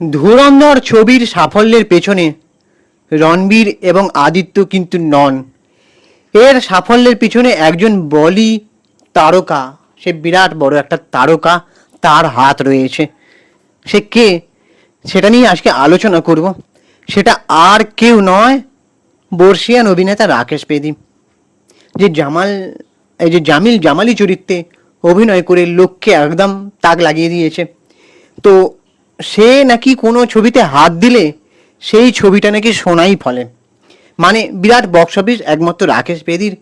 ধুরন্ধর ছবির সাফল্যের পেছনে রণবীর এবং আদিত্য কিন্তু নন। এর সাফল্যের পিছনে একজন বলি তারকা, সে বিরাট বড় একটা তারকা, তার হাত রয়েছে। সে কে, সেটা নিয়ে আজকে আলোচনা করব। সেটা আর কেউ নয়, বর্ষিয়ান অভিনেতা রাকেশ বেদি, যে জামিল জামালি চরিত্রে অভিনয় করে লোককে একদম তাক লাগিয়ে দিয়েছে। তো সে নাকি কোনো ছবিতে হাত দিলে সেই ছবিটা নাকি সোনাই ফলে। মানে বিরাট বক্স অফিস একমাত্র রাকেশ বেদির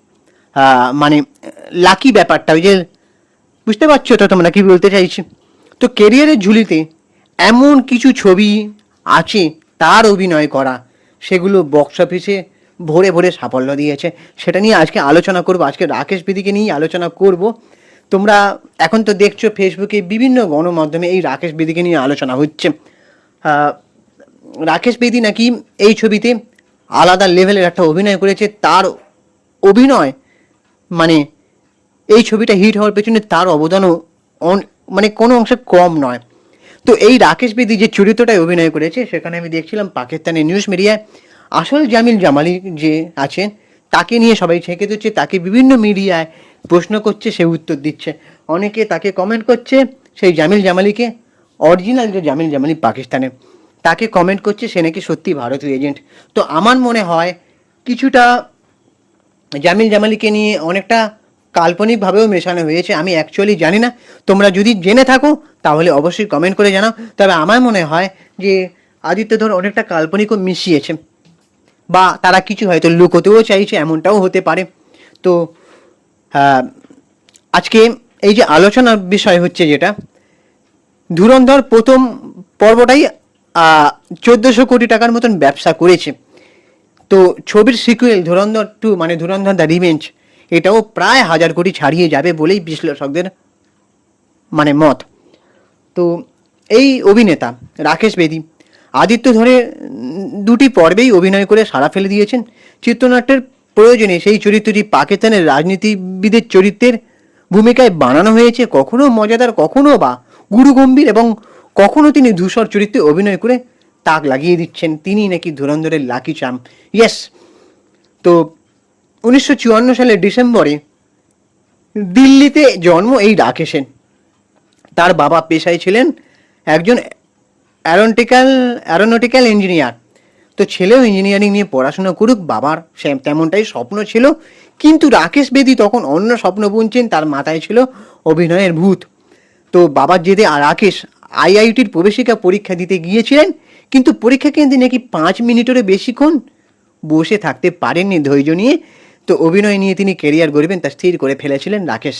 মানে লাকি ব্যাপারটা, ওই যে বুঝতে পারছো তো তোমরা কি বলতে চাইছি। তো কেরিয়ারের ঝুলিতে এমন কিছু ছবি আছে তার অভিনয় করা, সেগুলো বক্স অফিসে ভরে ভরে সাফল্য দিয়েছে। সেটা নিয়ে আজকে আলোচনা করব, আজকে রাকেশ বেদিকে নিয়েই আলোচনা করব। তোমরা এখন তো দেখছো ফেসবুকে বিভিন্ন গণমাধ্যমে এই রাকেশ বেদিকে নিয়ে আলোচনা হচ্ছে। রাকেশ বেদি নাকি এই ছবিতে আলাদা লেভেলের একটা অভিনয় করেছে। তার অভিনয় মানে এই ছবিটা হিট হওয়ার পেছনে তার অবদানও মানে কোনো অংশে কম নয়। তো এই রাকেশ বেদি যে চরিত্রটায় অভিনয় করেছে, সেখানে আমি দেখছিলাম পাকিস্তানের নিউজ মিডিয়ায় আসল জামিল জামালি যে আছেন তাকে নিয়ে সবাই ছেঁকে দিচ্ছে, তাকে বিভিন্ন মিডিয়ায় প্রশ্ন করছে, সে উত্তর দিচ্ছে। অনেকে তাকে কমেন্ট করছে, সেই জামিল জামালিকে, অরিজিনাল যে জামিল জামালি পাকিস্তানের, তাকে কমেন্ট করছে সে নাকি সত্যি ভারতীয় এজেন্ট। তো আমার মনে হয় কিছুটা জামিল জামালিকে নিয়ে অনেকটা কাল্পনিকভাবেও মেশানো হয়েছে। আমি অ্যাকচুয়ালি জানি না, তোমরা যদি জেনে থাকো তাহলে অবশ্যই কমেন্ট করে জানাও। তবে আমার মনে হয় যে আদিত্য ধর অনেকটা কাল্পনিকও মিশিয়েছে, বা তারা কিছু হয়তো লুকোতেও চাইছে, এমনটাও হতে পারে। তো আজকে এই যে আলোচনার বিষয় হচ্ছে যেটা, ধুরন্ধর প্রথম পর্বটাই 1400 কোটি টাকার মতন ব্যবসা করেছে। তো ছবির সিকুয়েল ধুরন্ধর 2 মানে ধুরন্ধর দ্য রিভেঞ্জ, এটাও প্রায় 1000 কোটি ছাড়িয়ে যাবে বলেই বিশ্লেষকদের মানে মত। তো এই অভিনেতা রাকেশ বেদি আদিত্য ধরে দুটি পর্বেই অভিনয় করে সাড়া ফেলে দিয়েছেন। চিত্রনাট্যের প্রয়োজনে সেই চরিত্রটি পাকিস্তানের রাজনীতিবিদের চরিত্রের ভূমিকায় বানানো হয়েছে, কখনো মজাদার, কখনো বা গুরুগম্ভীর, এবং কখনো তিনি ধূসর চরিত্রে অভিনয় করে তাক লাগিয়ে দিচ্ছেন। তিনি নাকি ধুরন্ধরের লাকি চাম। ইয়েস। তো 1954 সালের ডিসেম্বরে দিল্লিতে জন্ম এই রাকেশের। তার বাবা পেশায় ছিলেন একজন অ্যারোনটিক্যাল ইঞ্জিনিয়ার। তো ছেলেও ইঞ্জিনিয়ারিং নিয়ে পড়াশোনা করুক, বাবার তেমনটাই স্বপ্ন ছিল। কিন্তু রাকেশ বেদি তখন অন্য স্বপ্ন বুনছেন, তার মাথায় ছিল অভিনয়ের ভূত। তো বাবার জেদে রাকেশ আইআইটির প্রবেশিকা পরীক্ষা দিতে গিয়েছিলেন, কিন্তু পরীক্ষা কেন্দ্রে নাকি 5 মিনিটেরও বেশিক্ষণ বসে থাকতে পারেননি ধৈর্য নিয়ে। তো অভিনয় নিয়ে তিনি কেরিয়ার গড়বেন তা স্থির করে ফেলেছিলেন রাকেশ।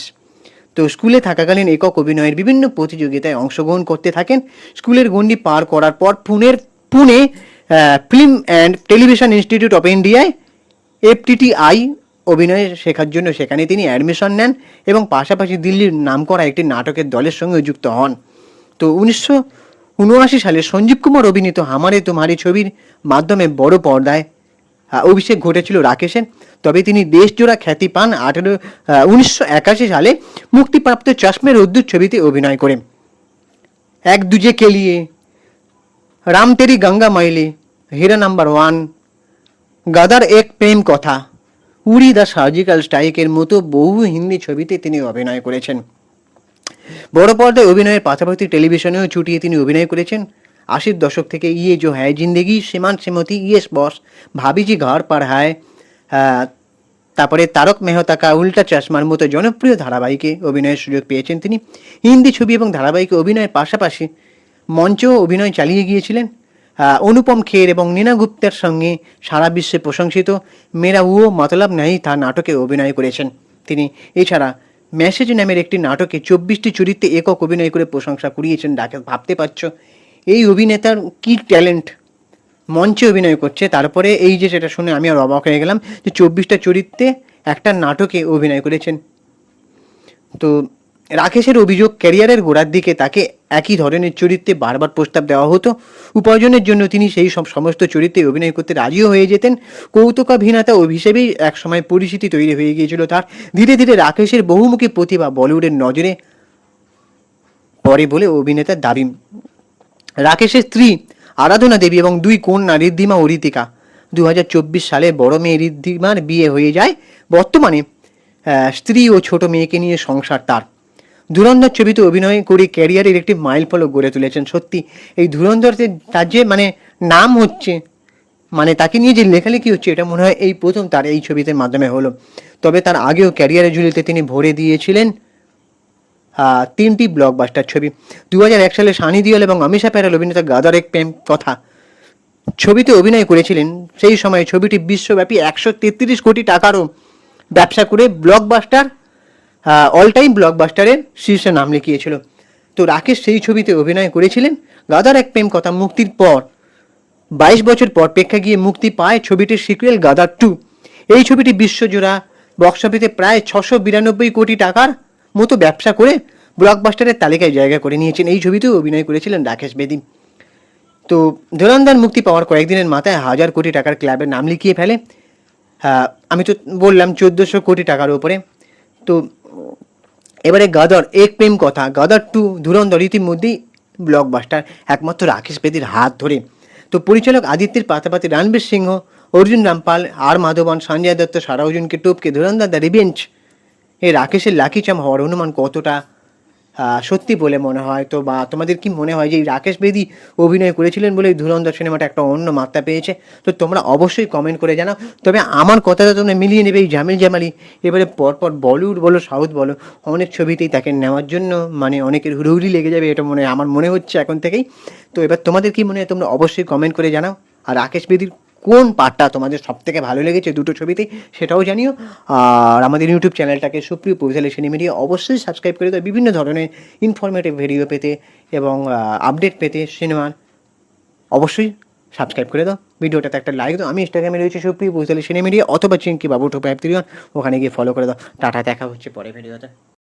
তো স্কুলে থাকাকালীন একক অভিনয়ের বিভিন্ন প্রতিযোগিতায় অংশগ্রহণ করতে থাকেন। স্কুলের গণ্ডি পার করার পর Pune film and television institute of ইন্ডিয়ায় এফটিটিআই অভিনয় শেখার জন্য সেখানে তিনি অ্যাডমিশন নেন এবং পাশাপাশি দিল্লির নামকরা একটি নাটকের দলের সঙ্গে যুক্ত হন। তো 1979 সালে সঞ্জীব কুমার অভিনীত হামারে তোমারি ছবির মাধ্যমে বড় পর্দায় অভিষেক ঘটেছিল রাকেশের। তবে তিনি দেশজোড়া খ্যাতি পান 1981 সালে মুক্তিপ্রাপ্ত চশমে রোদ্দুর ছবিতে অভিনয় করে। এক দুজে কে লিয়ে, রাম তেরি গঙ্গা মাইলে, হিরো নাম্বার 1, গাদার এক প্রেম কথা, উড়ি দ্য সার্জিক্যাল স্ট্রাইকের মতো বহু হিন্দি ছবিতে তিনি অভিনয় করেছেন। বড় পর্দায় অভিনয়ের পাশাপাশি টেলিভিশনেও ছুটিয়ে তিনি অভিনয় করেছেন। 80-র দশক থেকে ইয়ে জো হ্যায় জিন্দেগি, শ্রীমান শ্রীমতী, ইয়েস বস, ভাবিজি ঘর পার হায়, তারপরে তারক মেহতা কা উল্টা চশমার মতো জনপ্রিয় ধারাবাহিকে অভিনয়ের সুযোগ পেয়েছেন তিনি। হিন্দি ছবি এবং ধারাবাহিকে অভিনয়ের পাশাপাশি মঞ্চেও অভিনয় চালিয়ে গিয়েছিলেন। অনুপম খের এবং নীনা গুপ্তার সঙ্গে সারা বিশ্বে প্রশংসিত মেরা ও মতলব নেই থা নাটকে অভিনয় করেছেন তিনি। এছাড়া মেসেজ নামের একটি নাটকে 24টি চরিত্রে একক অভিনয় করে প্রশংসা কুড়িয়েছেন রাকেশ। ভাবতে পারছো এই অভিনেতার কি ট্যালেন্ট, মঞ্চে অভিনয় করছে। তারপরে এই যে সেটা শুনে আমি আর অবাক হয়ে গেলাম যে 24টা চরিত্রে একটা নাটকে অভিনয় করেছেন। তো রাকেশের অভিযোগ, ক্যারিয়ারের গোড়ার দিকে তাকে একই ধরনের চরিত্রে বারবার প্রস্তাব দেওয়া হতো। উপার্জনের জন্য তিনি সেই সমস্ত চরিত্রে অভিনয় করতে রাজিও হয়ে যেতেন। কৌতুকাভিনেতা হিসেবেই একসময় পরিচিতি তৈরি হয়ে গিয়েছিল তার। ধীরে ধীরে রাকেশের বহুমুখী প্রতিভা বলিউডের নজরে পড়ে বলে অভিনেতার দাবি। রাকেশের স্ত্রী আরাধনা দেবী এবং 2 কন্যা ঋদ্ধিমা ও ঋতিকা। 2024 সালে বড় মেয়ে ঋদ্ধিমার বিয়ে হয়ে যায়। বর্তমানে স্ত্রী ও ছোট মেয়েকে নিয়ে সংসার তার। ধুরন্ধর ছবিতে অভিনয় করে ক্যারিয়ারের একটি মাইল ফলক গড়ে তুলেছেন। সত্যি এই ধুরন্ধরতে তার যে মানে নাম হচ্ছে, মানে তাকে নিয়ে যে লেখালেখি হচ্ছে, এটা মনে হয় এই প্রথম তার এই ছবিতে মাধ্যমে হলো। তবে তার আগেও ক্যারিয়ারের ঝুলিতে তিনি ভরে দিয়েছিলেন 3টি ব্লকবাস্টার ছবি। 2001 সালে সানি দেওল এবং অমিশা প্যারেল অভিনেতা গাদার এক প্রেম কথা ছবিতে অভিনয় করেছিলেন। সেই সময় ছবিটি বিশ্বব্যাপী 133 কোটি টাকারও ব্যবসা করে ব্লকবাস্টার অল টাইম ব্লকবাস্টারের শীর্ষে নাম লিখিয়েছিল। তো রাকেশ সেই ছবিতে অভিনয় করেছিলেন। গাদার এক প্রেম কথা মুক্তির পর 22 বছর পর প্রেক্ষাগৃহে মুক্তি পায় ছবিটির সিকুয়েল গাদার 2। এই ছবিটি বিশ্বজোড়া বক্স অফিসে প্রায় 692 কোটি টাকার মতো ব্যবসা করে ব্লকবাস্টারের তালিকায় জায়গা করে নিয়েছেন। এই ছবিতেও অভিনয় করেছিলেন রাকেশ বেদি। তো ধুরন্ধর মুক্তি পাওয়ার কয়েকদিনের মাথায় 1000 কোটি টাকার ক্লাবের নাম লিখিয়ে ফেলে। আমি তো বললাম 1400 কোটি টাকার উপরে। তো এবারে গাদর এক প্রেম কথা, গাদর 2, ধুরন্ধর ইতিমধ্যেই ব্লকবাস্টার, একমাত্র রাকেশ বেদির হাত ধরে। তো পরিচালক আদিত্যের পাশাপাশি রণবীর সিংহ, অর্জুন রামপাল, আর মাধবন, সঞ্জয় দত্ত, সারা অর্জুনকে টপকে ধুরন্ধর দ্য রিভেঞ্জ এই রাকেশের লাকি চাম হওয়ার অনুমান কতটা সত্যি বলে মনে হয়? তো বা তোমাদের কি মনে হয় যে এই রাকেশ বেদি অভিনয় করেছিলেন বলে ধুরন্ধর সিনেমাটা একটা অন্য মাত্রা পেয়েছে? তো তোমরা অবশ্যই কমেন্ট করে জানাও। তবে আমার কথাটা তোমরা মিলিয়ে নেবে, এই জামিল জামালি এবারে পরপর বলিউড বলো সাউথ বলো অনেক ছবিতেই তাকে নেওয়ার জন্য মানে অনেকের হুড়হুড়ি লেগে যাবে, এটা আমার মনে হচ্ছে এখন থেকেই। তো এবার তোমাদের কি মনে হয় তোমরা অবশ্যই কমেন্ট করে জানাও। আর রাকেশ বেদির কোন পার্টটা তোমাদের সব থেকে ভালো লেগেছে দুটো ছবিতেই সেটাও জানিও। আর আমাদের ইউটিউব চ্যানেলটাকে সুপ্রিয় পৌঁছালে সিনেমিডিয়া অবশ্যই সাবস্ক্রাইব করে দাও বিভিন্ন ধরনের ইনফরমেটিভ ভিডিও পেতে এবং আপডেট পেতে সিনেমার অবশ্যই সাবস্ক্রাইব করে দাও। ভিডিওটাতে একটা লাইক দাও। আমি ইনস্টাগ্রামে রয়েছে সুপ্রিয় পৌঁছালে সিনেমিডিয়া অথবা চিঙ্কি বাবু 253, ওখানে গিয়ে ফলো করে দাও। টাটা, দেখা হচ্ছে পরে ভিডিওতে।